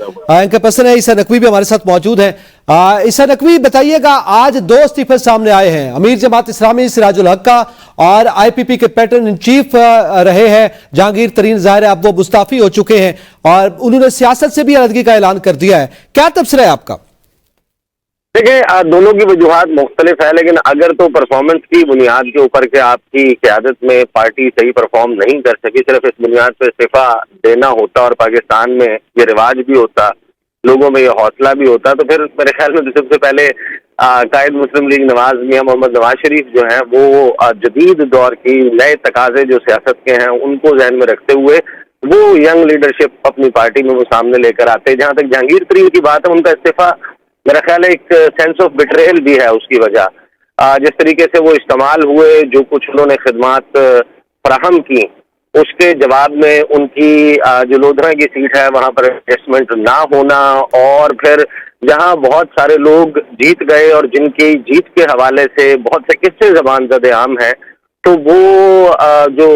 इनका पर्सन है ईसा नकवी भी हमारे साथ मौजूद हैं। ईसा नकवी बताइएगा, आज 2 इस्तीफे सामने आए हैं, अमीर जमात इस्लामी सिराजुल हक का और आईपीपी के पैटर्न इन चीफ रहे हैं जहांगीर तरीन। ज़ाहिर है अब वो मुस्ताफी हो चुके हैं और उन्होंने सियासत से भी अलग का ऐलान कर दिया है। क्या तबसरा है आपका? देखिए, दोनों की वजूहात मुख्तलिफ है, लेकिन अगर तो परफॉर्मेंस की बुनियाद के ऊपर के आपकी क़यादत में पार्टी सही परफॉर्म नहीं कर सकी, सिर्फ इस बुनियाद पर इस्तीफा देना होता और पाकिस्तान में ये रिवाज भी होता, लोगों में ये हौसला भी होता, तो फिर मेरे ख्याल में सबसे पहले कायद मुस्लिम लीग नवाज मियां मोहम्मद नवाज शरीफ जो हैं वो जदीद दौर की नए तकाजे जो सियासत के हैं उनको जहन में रखते हुए वो यंग लीडरशिप अपनी पार्टी में वो सामने लेकर आते। जहाँ तक जहांगीर तरीन की बात है, उनका इस्तीफा मेरा ख्याल है एक सेंस ऑफ बिट्रेयल भी है उसकी वजह। जिस तरीके से वो इस्तेमाल हुए, जो कुछ उन्होंने खिदमात फराहम की, उसके जवाब में उनकी जो लोधरा की सीट है वहाँ पर एडजस्टमेंट ना होना, और फिर जहाँ बहुत सारे लोग जीत गए और जिनकी जीत के हवाले से बहुत से किस्से ज़बान ज़द आम हैं, तो वो जो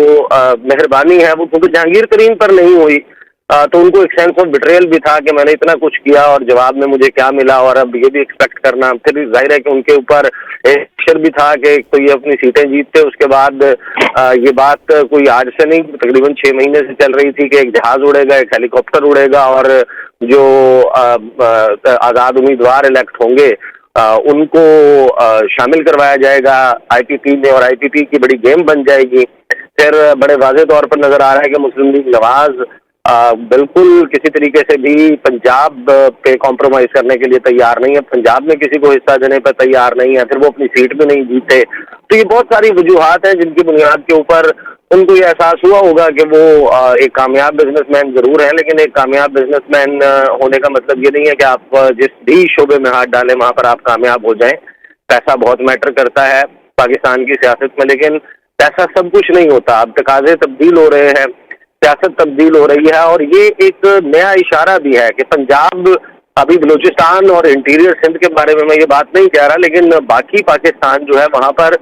मेहरबानी है वो क्योंकि जहांगीर तरीन पर नहीं हुई, तो उनको एक सेंस ऑफ बिट्रेयल भी था कि मैंने इतना कुछ किया और जवाब में मुझे क्या मिला, और अब ये भी एक्सपेक्ट करना। फिर जाहिर है कि उनके ऊपर एक प्रेशर भी था कि तो ये अपनी सीटें जीतते, उसके बाद ये बात कोई आज से नहीं, तकरीबन 6 महीने से चल रही थी कि एक जहाज उड़ेगा, एक हेलीकॉप्टर उड़ेगा और जो आज़ाद उम्मीदवार इलेक्ट होंगे उनको शामिल करवाया जाएगा आईपीपी में, और आईपीपी की बड़ी गेम बन जाएगी। फिर बड़े वाज़ेह तौर पर नजर आ रहा है कि मुस्लिम लीग नवाज बिल्कुल किसी तरीके से भी पंजाब पे कॉम्प्रोमाइज करने के लिए तैयार नहीं है, पंजाब में किसी को हिस्सा देने पर तैयार नहीं है, फिर वो अपनी सीट भी नहीं जीते। तो ये बहुत सारी वजूहात हैं जिनकी बुनियाद के ऊपर उनको ये एहसास हुआ होगा कि वो एक कामयाब बिजनेसमैन जरूर है, लेकिन एक कामयाब बिजनेसमैन होने का मतलब ये नहीं है कि आप जिस भी शोबे में हाथ डालें वहाँ पर आप कामयाब हो जाएं। पैसा बहुत मैटर करता है पाकिस्तान की सियासत में, लेकिन पैसा सब कुछ नहीं होता। अब तकाजे तब्दील हो रहे हैं, सियासत तब्दील हो रही है, और ये एक नया इशारा भी है कि पंजाब, अभी बलूचिस्तान और इंटीरियर सिंध के बारे में मैं ये बात नहीं कह रहा, लेकिन बाकी पाकिस्तान जो है वहाँ पर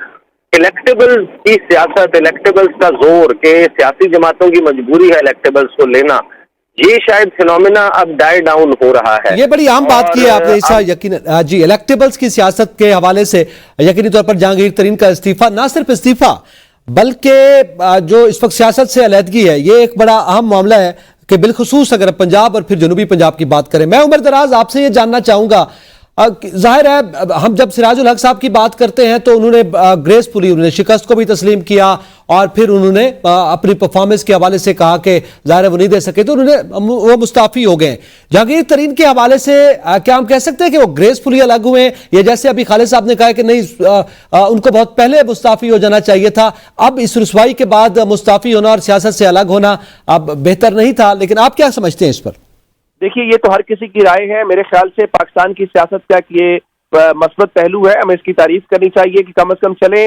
इलेक्टेबल्स की सियासत, इलेक्टेबल्स का जोर के सियासी जमातों की मजबूरी है इलेक्टेबल्स को लेना, ये शायद फिनोमिना अब डाई डाउन हो रहा है। ये बड़ी आम बात की है आपने ईसा, यकीनन जी। इलेक्टेबल्स की सियासत के हवाले से यकीनी तौर पर जहांगीर तरीन का इस्तीफा, ना सिर्फ इस्तीफा बल्कि जो इस वक्त सियासत से अलहदगी है, ये एक बड़ा अहम मामला है कि बिलखुसूस अगर पंजाब और फिर जनूबी पंजाब की बात करें। मैं उमर दराज आपसे ये जानना चाहूँगा, जाहिर है हम जब सिराजुल हक साहब की बात करते हैं तो उन्होंने ग्रेसफुली उन्होंने शिकस्त को भी तस्लीम किया और फिर उन्होंने अपनी परफॉर्मेंस के हवाले से कहा कि जाहिर है वो नहीं दे सके तो वो मुस्ताफी हो गए। जहांगीर तरीन के हवाले से क्या हम कह सकते हैं कि वो ग्रेसफुली अलग हुए, या जैसे अभी खालिद साहब ने कहा कि नहीं उनको बहुत पहले मुस्ताफी हो जाना चाहिए था, अब इस रुसवाई के बाद मुस्ताफी होना और सियासत से अलग होना अब बेहतर नहीं था? लेकिन आप क्या समझते हैं इस पर? देखिए, ये तो हर किसी की राय है। मेरे ख्याल से पाकिस्तान की सियासत का ये मस्बत पहलू है, हमें इसकी तारीफ करनी चाहिए कि कम से कम चले।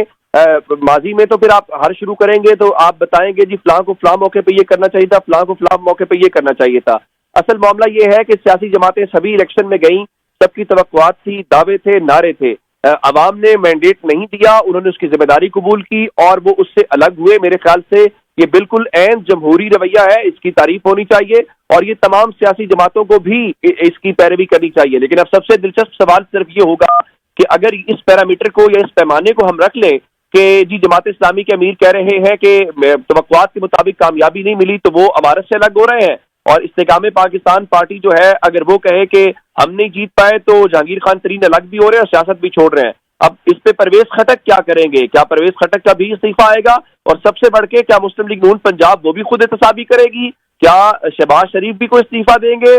माजी में तो फिर आप हर शुरू करेंगे तो आप बताएंगे जी फलां को फलां मौके पे ये करना चाहिए था, फलां को फलां मौके पे ये करना चाहिए था। असल मामला ये है कि सियासी जमातें सभी इलेक्शन में गईं, सबकी तवक्कुआत थी, दावे थे, नारे थे, अवाम ने मैंडेट नहीं दिया, उन्होंने उसकी जिम्मेदारी कबूल की और वो उससे अलग हुए। मेरे ख्याल से ये बिल्कुल ऐन जमहूरी रवैया है, इसकी तारीफ होनी चाहिए और ये तमाम सियासी जमातों को भी इसकी पैरवी करनी चाहिए। लेकिन अब सबसे दिलचस्प सवाल सिर्फ ये होगा कि अगर इस पैरामीटर को या इस पैमाने को हम रख लें कि जी जमात इस्लामी के अमीर कह रहे हैं कि तवक्कुआत के मुताबिक कामयाबी नहीं मिली तो वो अमारत से अलग हो रहे हैं, और इस्तेकाम पाकिस्तान पार्टी जो है अगर वो कहे कि हम नहीं जीत पाए तो जहांगीर खान तरीन अलग भी हो रहे हैं और सियासत भी छोड़ रहे हैं। अब इस पे परवेज खटक क्या करेंगे? क्या परवेज खटक का भी इस्तीफा आएगा? और सबसे बढ़ के क्या मुस्लिम लीग नून पंजाब वो भी खुद एहतसाबी करेगी? क्या शहबाज शरीफ भी कोई इस्तीफा देंगे?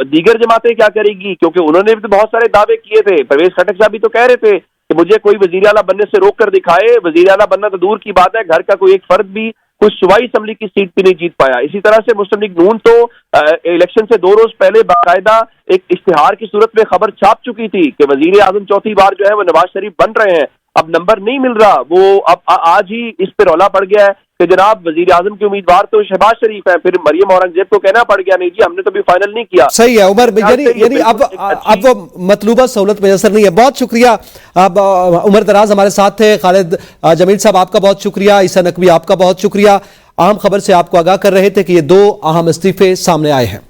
दीगर जमातें क्या करेगी? क्योंकि उन्होंने भी तो बहुत सारे दावे किए थे। परवेज खटक साहब भी तो कह रहे थे कि मुझे कोई वजीर आला बनने से रोक कर दिखाए। वजीर आला बनना तो दूर की बात है, घर का कोई एक फर्द भी कुछ सूबाई असम्बली की सीट भी नहीं जीत पाया। इसी तरह से मुस्लिम लीग नून तो इलेक्शन से 2 रोज पहले बाकायदा एक इश्तिहार की सूरत में खबर छाप चुकी थी कि वजीर आजम चौथी बार जो है वो नवाज शरीफ बन रहे हैं। अब नंबर नहीं मिल रहा, वो अब आज ही इस पे रौला पड़ गया है कि जनाब वजीर आजम के उम्मीदवार तो शहबाज शरीफ है। फिर मरियम औरंगजेब को कहना पड़ गया नहीं जी हमने तो भी फाइनल नहीं किया। सही है उमर, यानी अब वो मतलूबा सहूलत मैसर नहीं है। बहुत शुक्रिया। अब उमर दराज हमारे साथ थे। खालिद जमील साहब आपका बहुत शुक्रिया। ईसा नकवी आपका बहुत शुक्रिया। अहम खबर से आपको आगाह कर रहे थे कि ये 2 अहम इस्तीफे सामने आए हैं।